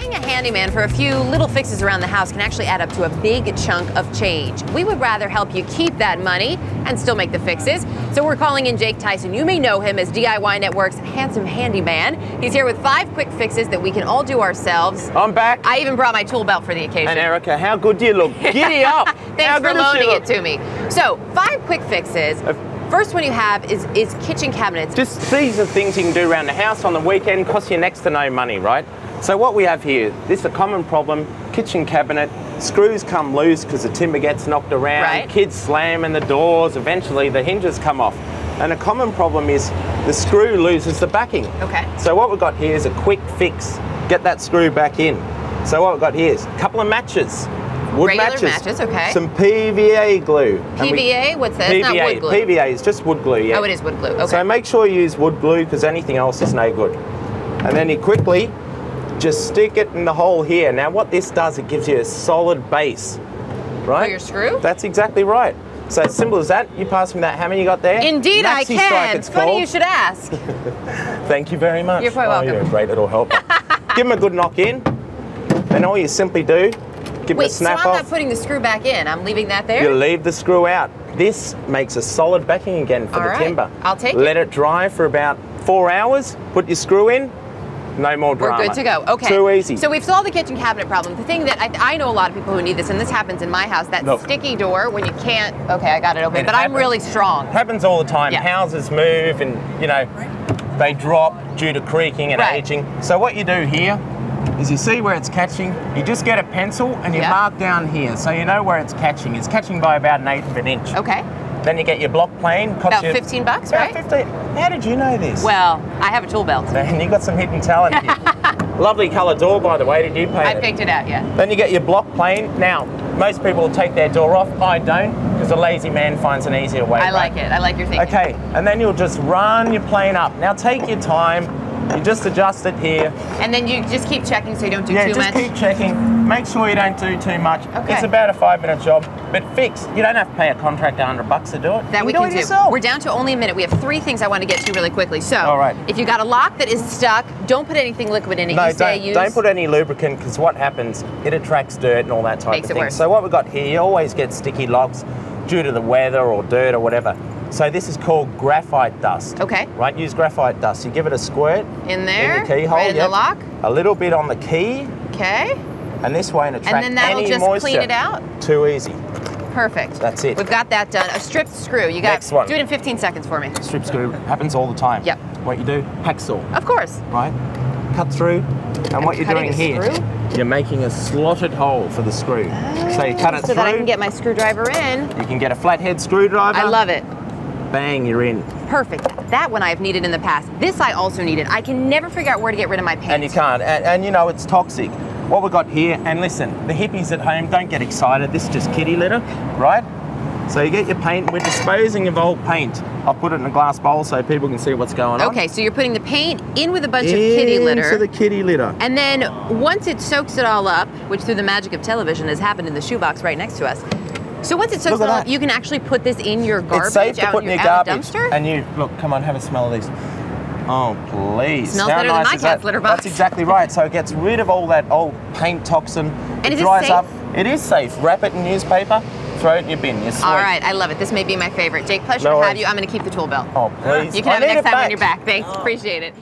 Paying a handyman for a few little fixes around the house can actually add up to a big chunk of change. We would rather help you keep that money and still make the fixes. So we're calling in Jake Tyson. You may know him as DIY Network's Handsome Handyman. He's here with 5 quick fixes that we can all do ourselves. I'm back. I even brought my tool belt for the occasion. And Erica, how good do you look? Giddy up. Thanks for loaning it to me. So 5 quick fixes. First one you have is kitchen cabinets. Just these are things you can do around the house on the weekend, cost you next to no money, right? So what we have here, this is a common problem, kitchen cabinet, screws come loose because the timber gets knocked around, right. Kids slam in the doors, eventually the hinges come off. And a common problem is the screw loses the backing. Okay. So what we've got here is a quick fix, get that screw back in. So what we've got here is a couple of matches. Wood Regular matches, okay. Some PVA glue. PVA? What's that? PVA. It's not wood glue. PVA is just wood glue, yeah. Oh, it is wood glue, okay. So make sure you use wood glue because anything else is no good. And then you quickly just stick it in the hole here. Now what this does, it gives you a solid base, right? For your screw? That's exactly right. So as simple as that, you pass me that hammer you got there. Indeed I can. Strike, it's funny called. You should ask. Thank you very much. You're quite welcome. You're a great little helper. Give them a good knock in. Then all you simply do, give it a snap off. Wait, so I'm not putting the screw back in. I'm leaving that there? You leave the screw out. This makes a solid backing again for the timber. I'll take it. Let it dry for about 4 hours. Put your screw in. No more drama. We're good to go. Okay. Too easy. So we've solved the kitchen cabinet problem. The thing that I know a lot of people who need this, and this happens in my house, that sticky door when you can't, okay, I got it open, but I'm really strong. It happens all the time. Yeah. Houses move and, you know, they drop due to creaking and aging. So what you do here is you see where it's catching, you just get a pencil and you mark down here so you know where it's catching. It's catching by about 1/8 of an inch. Okay. Then you get your block plane. About 15 bucks, right? 15. How did you know this? Well, I have a tool belt. And you got some hidden talent here. Lovely colour door, by the way. Did you paint it? I picked it out, yeah. Then you get your block plane. Now, most people will take their door off. I don't, because a lazy man finds an easier way. I like it. I like your thinking. Okay, and then you'll just run your plane up. Now take your time. You just adjust it here. And then you just keep checking so you don't do too much? Yeah, just keep checking. Make sure you don't do too much. Okay. It's about a 5-minute job, but fixed. You don't have to pay a contractor $100 to do it. That we can do. Do it yourself. We're down to only a minute. We have 3 things I want to get to really quickly. So, all right. If you got a lock that is stuck, don't put anything liquid in it. No, use... don't put any lubricant because what happens, it attracts dirt and all that type Makes of it thing. worse. So what we've got here, you always get sticky locks due to the weather or dirt or whatever. So this is called graphite dust. Okay. Right, use graphite dust. You give it a squirt. In there? In the keyhole, right in the lock? A little bit on the key. Okay. And this way and attract and then that'll any just moisture. clean it out? Too easy. Perfect. That's it. We've got that done. A stripped screw. You got. Next one. Do it in 15 seconds for me. Strip screw happens all the time. Yep. What you do, hacksaw. Of course. Right? Cut through. And what you're doing here, screw? you're making a slotted hole for the screw. So you cut it through. So that I can get my screwdriver in. You can get a flathead screwdriver. I love it. Bang, you're in. Perfect. That one I've needed in the past. This I also needed. I can never figure out where to get rid of my paint. And you can't. And you know, it's toxic. What we've got here, and listen, the hippies at home, don't get excited. This is just kitty litter, right? So you get your paint. We're disposing of old paint. I'll put it in a glass bowl so people can see what's going on. Okay, so you're putting the paint in with a bunch of kitty litter. Into the kitty litter. And then once it soaks it all up, which through the magic of television has happened in the shoebox right next to us. So once it soaks it all up, you can actually put this in your garbage. It's safe to put in your garbage. Dumpster? And you, look, come on, have a smell of these. Oh, please. Smells better than my cat's litter box. That's exactly right. So it gets rid of all that old paint toxin. And it dries up. It is safe. Wrap it in newspaper, throw it in your bin. You're sweet. All right, I love it. This may be my favorite. Jake, pleasure to have you. I'm going to keep the tool belt. Oh, please. You can have it next time when you're back. Thanks. Appreciate it.